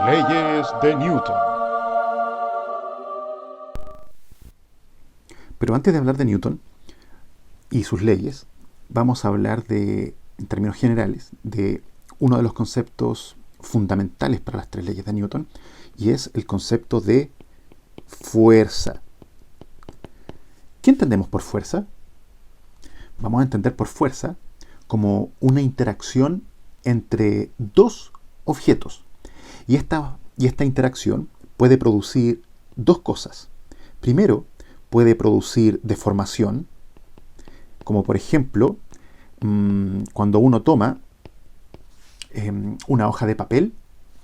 Leyes de Newton. Pero antes de hablar de Newton y sus leyes, vamos a hablar en términos generales, de uno de los conceptos fundamentales para las tres leyes de Newton, y es el concepto de fuerza. ¿Qué entendemos por fuerza? Vamos a entender por fuerza como una interacción entre dos objetos. Y esta interacción puede producir dos cosas. Primero, puede producir deformación, como por ejemplo, cuando uno toma una hoja de papel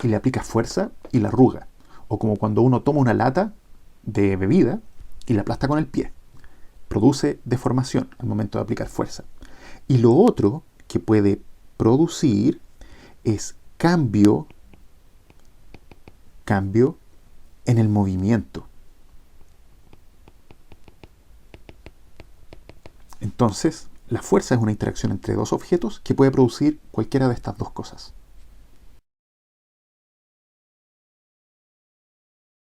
y le aplica fuerza y la arruga. O como cuando uno toma una lata de bebida y la aplasta con el pie. Produce deformación al momento de aplicar fuerza. Y lo otro que puede producir es cambio en el movimiento. Entonces, la fuerza es una interacción entre dos objetos que puede producir cualquiera de estas dos cosas.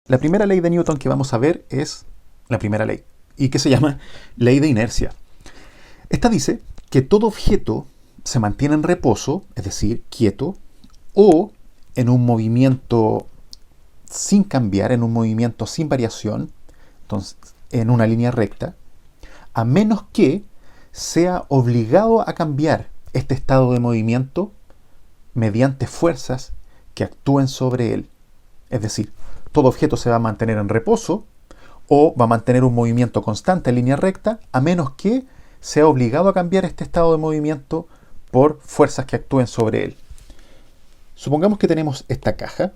La primera ley de Newton que vamos a ver es la primera ley, y que se llama ley de inercia. Esta dice que todo objeto se mantiene en reposo, es decir, quieto, o en un movimiento sin cambiar, en un movimiento sin variación, entonces en una línea recta, a menos que sea obligado a cambiar este estado de movimiento mediante fuerzas que actúen sobre él. Es decir, todo objeto se va a mantener en reposo o va a mantener un movimiento constante en línea recta, a menos que sea obligado a cambiar este estado de movimiento por fuerzas que actúen sobre él. Supongamos que tenemos esta caja,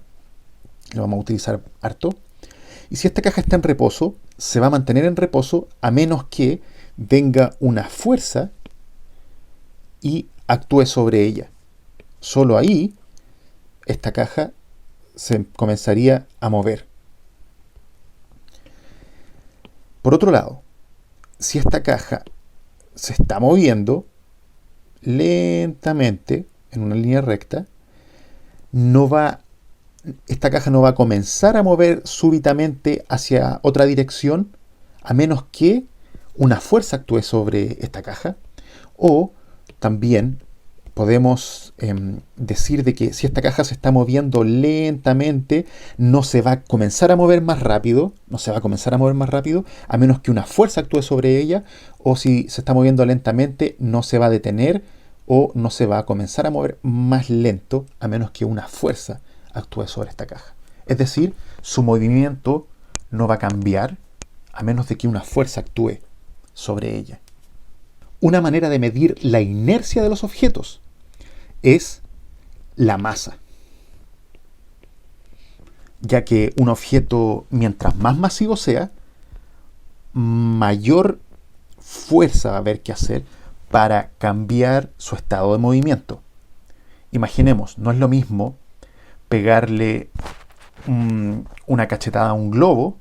lo vamos a utilizar harto, y si esta caja está en reposo, se va a mantener en reposo a menos que venga una fuerza y actúe sobre ella. Solo ahí esta caja se comenzaría a mover. Por otro lado, si esta caja se está moviendo lentamente en una línea recta, esta caja no va a comenzar a mover súbitamente hacia otra dirección a menos que una fuerza actúe sobre esta caja. O también podemos decir de que si esta caja se está moviendo lentamente, no se va a comenzar a mover más rápido, a menos que una fuerza actúe sobre ella, o si se está moviendo lentamente, no se va a detener o no se va a comenzar a mover más lento, a menos que una fuerza actúe sobre esta caja. Es decir, su movimiento no va a cambiar a menos de que una fuerza actúe sobre ella. Una manera de medir la inercia de los objetos es la masa, ya que un objeto, mientras más masivo sea, mayor fuerza va a haber que hacer para cambiar su estado de movimiento. Imaginemos, no es lo mismo pegarle una cachetada a un globo,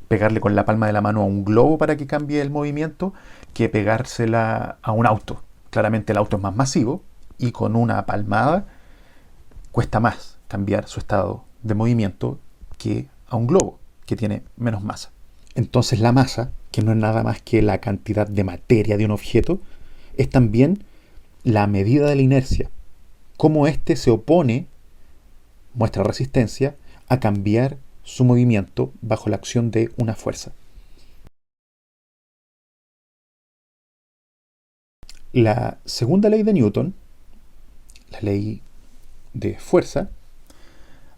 pegarle con la palma de la mano a un globo para que cambie el movimiento, que pegársela a un auto. Claramente el auto es más masivo y con una palmada cuesta más cambiar su estado de movimiento que a un globo, que tiene menos masa. Entonces la masa, que no es nada más que la cantidad de materia de un objeto, es también la medida de la inercia. Cómo éste se opone, muestra resistencia, a cambiar su movimiento bajo la acción de una fuerza. La segunda ley de Newton, la ley de fuerza,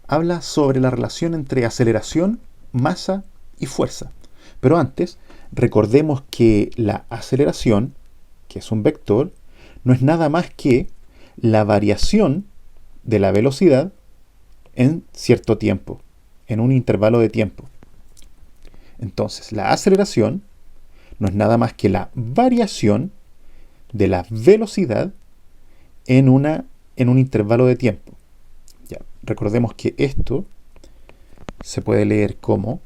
habla sobre la relación entre aceleración, masa y fuerza. Pero antes, recordemos que la aceleración, que es un vector, no es nada más que la variación de la velocidad en cierto tiempo, en un intervalo de tiempo. Entonces, la aceleración no es nada más que la variación de la velocidad en un intervalo de tiempo. Ya, recordemos que esto se puede leer como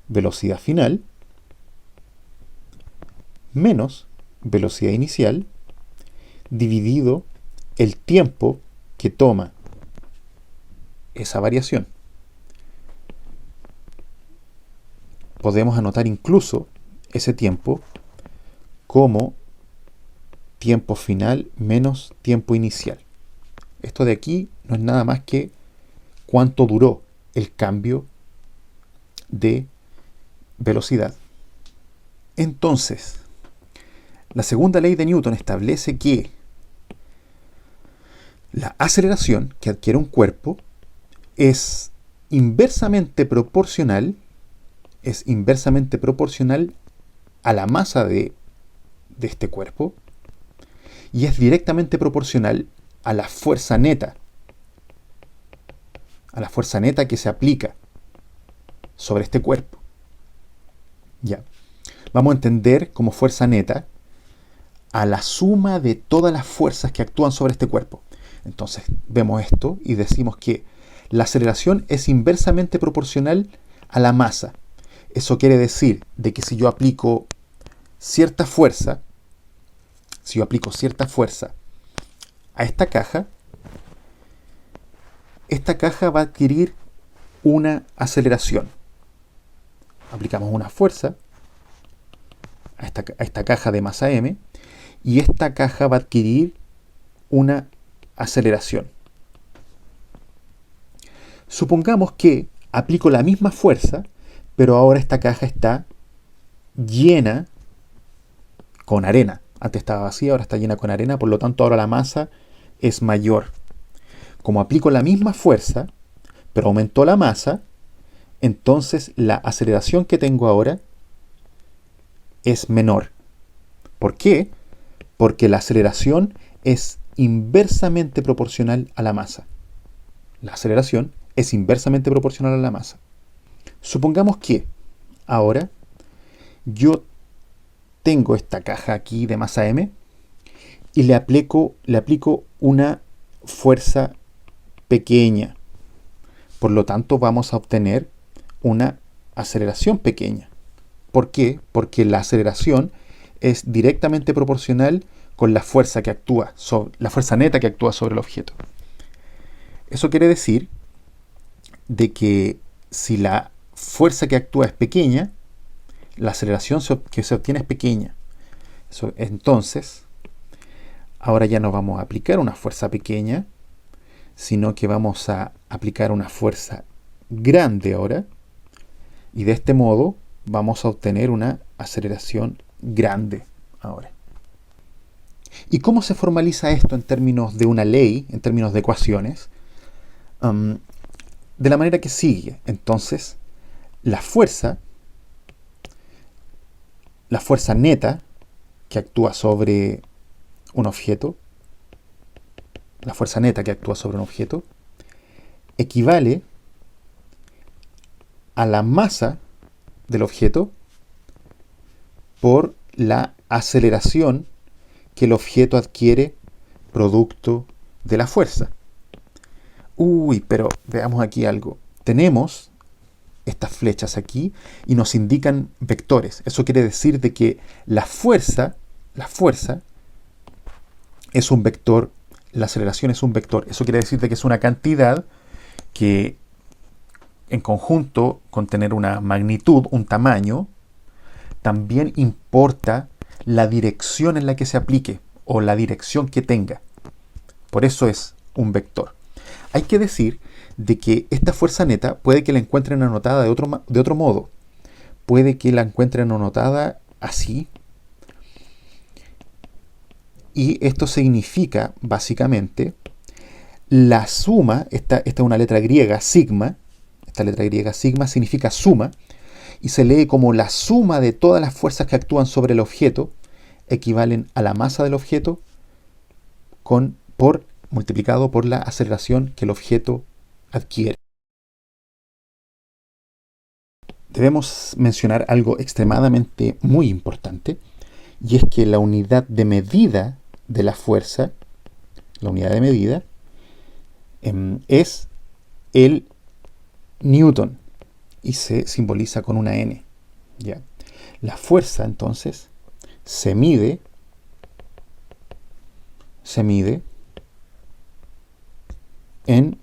velocidad final menos velocidad inicial dividido el tiempo que toma esa variación. Podemos anotar incluso ese tiempo como tiempo final menos tiempo inicial. Esto de aquí no es nada más que cuánto duró el cambio de velocidad. Entonces, la segunda ley de Newton establece que la aceleración que adquiere un cuerpo es inversamente proporcional a la masa de este cuerpo y es directamente proporcional a la fuerza neta que se aplica sobre este cuerpo. Ya. Vamos a entender como fuerza neta a la suma de todas las fuerzas que actúan sobre este cuerpo. Entonces vemos esto y decimos que la aceleración es inversamente proporcional a la masa. Eso quiere decir de que si yo aplico cierta fuerza a esta caja va a adquirir una aceleración. Aplicamos una fuerza a esta caja de masa m y esta caja va a adquirir una aceleración. Supongamos que aplico la misma fuerza, pero ahora esta caja está llena con arena. Antes estaba vacía, ahora está llena con arena, por lo tanto ahora la masa es mayor. Como aplico la misma fuerza, pero aumentó la masa, entonces la aceleración que tengo ahora es menor. ¿Por qué? Porque la aceleración es inversamente proporcional a la masa. La aceleración es inversamente proporcional a la masa. Supongamos que ahora yo tengo esta caja aquí de masa m y le aplico una fuerza pequeña. Por lo tanto, vamos a obtener una aceleración pequeña. ¿Por qué? Porque la aceleración es directamente proporcional con la fuerza neta que actúa sobre el objeto. Eso quiere decir de que si la fuerza que actúa es pequeña, la aceleración que se obtiene es pequeña. Entonces, ahora ya no vamos a aplicar una fuerza pequeña, sino que vamos a aplicar una fuerza grande ahora, y de este modo vamos a obtener una aceleración grande ahora. ¿Y cómo se formaliza esto en términos de una ley, en términos de ecuaciones? De la manera que sigue. Entonces, la fuerza neta que actúa sobre un objeto, equivale a la masa del objeto por la aceleración que el objeto adquiere producto de la fuerza. Pero veamos aquí algo. Tenemos estas flechas aquí y nos indican vectores. Eso quiere decir de que la fuerza es un vector, la aceleración es un vector. Eso quiere decir de que es una cantidad que en conjunto con tener una magnitud, un tamaño, también importa la dirección en la que se aplique o la dirección que tenga. Por eso es un vector. Hay que decir de que esta fuerza neta puede que la encuentren anotada de otro modo. Puede que la encuentren anotada así. Y esto significa, básicamente, la suma, esta es una letra griega, sigma. Esta letra griega sigma significa suma. Y se lee como la suma de todas las fuerzas que actúan sobre el objeto equivalen a la masa del objeto multiplicado por la aceleración que el objeto adquiere. Debemos mencionar algo extremadamente muy importante, y es que la unidad de medida de la fuerza, es el Newton y se simboliza con una N. ¿Ya? La fuerza entonces se mide en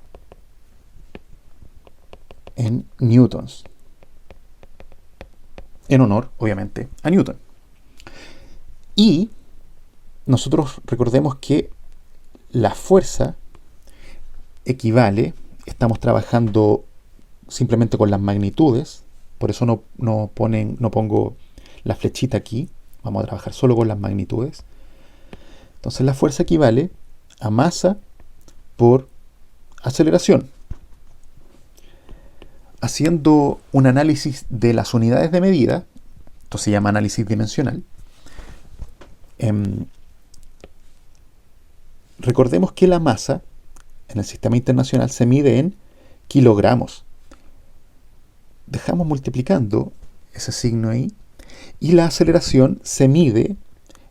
newtons. En honor, obviamente, a Newton. Y nosotros recordemos que la fuerza equivale, estamos trabajando simplemente con las magnitudes, por eso no pongo la flechita aquí, vamos a trabajar solo con las magnitudes. Entonces la fuerza equivale a masa por aceleración. Haciendo un análisis de las unidades de medida, esto se llama análisis dimensional, recordemos que la masa en el sistema internacional se mide en kilogramos. Dejamos multiplicando ese signo ahí y la aceleración se mide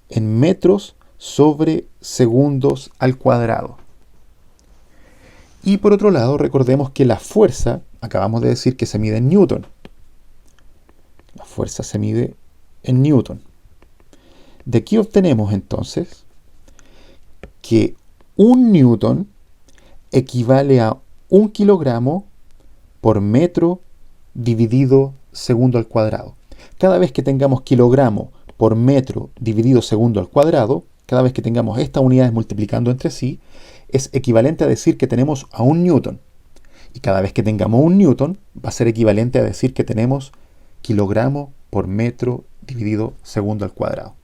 en metros sobre segundos al cuadrado. Y por otro lado, recordemos que la fuerza, acabamos de decir que se mide en newton. La fuerza se mide en newton. De aquí obtenemos entonces que un newton equivale a 1 kilogramo por metro dividido segundo al cuadrado. Cada vez que tengamos kilogramo por metro dividido segundo al cuadrado, cada vez que tengamos estas unidades multiplicando entre sí, es equivalente a decir que tenemos a 1 newton. Y cada vez que tengamos 1 newton, va a ser equivalente a decir que tenemos kilogramo por metro dividido segundo al cuadrado.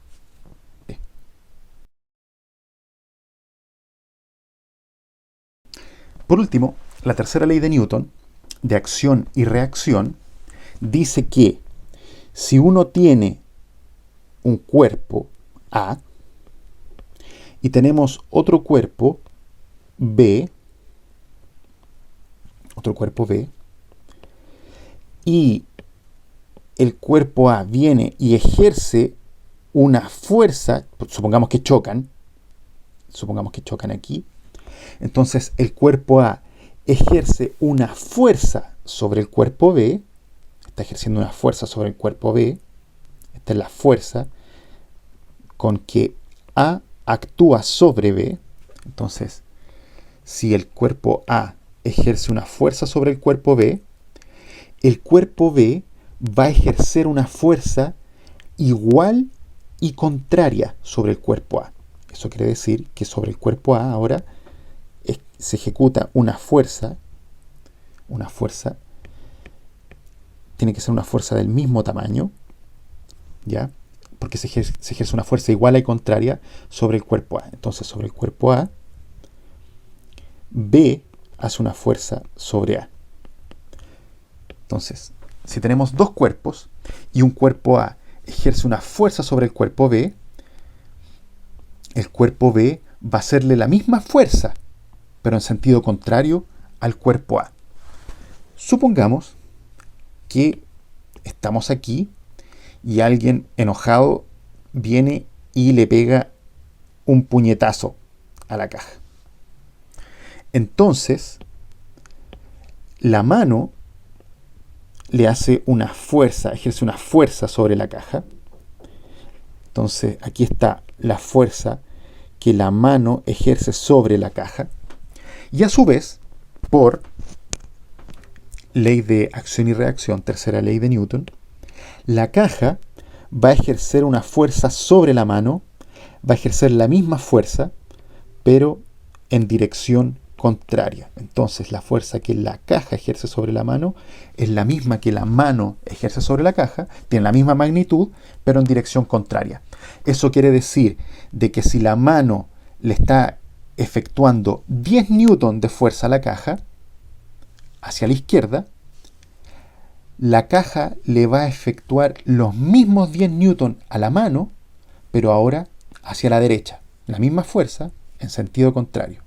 Por último, la tercera ley de Newton, de acción y reacción, dice que si uno tiene un cuerpo A y tenemos otro cuerpo B, y el cuerpo A viene y ejerce una fuerza, supongamos que chocan aquí, entonces el cuerpo A ejerce una fuerza sobre el cuerpo B, está ejerciendo una fuerza sobre el cuerpo B, esta es la fuerza con que A actúa sobre B. Entonces, si el cuerpo A ejerce una fuerza sobre el cuerpo B va a ejercer una fuerza igual y contraria sobre el cuerpo A. Eso quiere decir que sobre el cuerpo A ahora se ejecuta una fuerza, tiene que ser una fuerza del mismo tamaño, ¿ya? Porque se ejerce una fuerza igual y contraria sobre el cuerpo A. Entonces, sobre el cuerpo A, B hace una fuerza sobre A. Entonces, si tenemos dos cuerpos y un cuerpo A ejerce una fuerza sobre el cuerpo B, el cuerpo B va a hacerle la misma fuerza, pero en sentido contrario al cuerpo A. Supongamos que estamos aquí y alguien enojado viene y le pega un puñetazo a la caja. Entonces, la mano le hace una fuerza, ejerce una fuerza sobre la caja. Entonces, aquí está la fuerza que la mano ejerce sobre la caja. Y a su vez, por ley de acción y reacción, tercera ley de Newton, la caja va a ejercer una fuerza sobre la mano, va a ejercer la misma fuerza, pero en dirección contraria. Entonces, la fuerza que la caja ejerce sobre la mano es la misma que la mano ejerce sobre la caja, tiene la misma magnitud, pero en dirección contraria. Eso quiere decir de que si la mano le está efectuando 10 newton de fuerza a la caja, hacia la izquierda, la caja le va a efectuar los mismos 10 newton a la mano, pero ahora hacia la derecha. La misma fuerza en sentido contrario.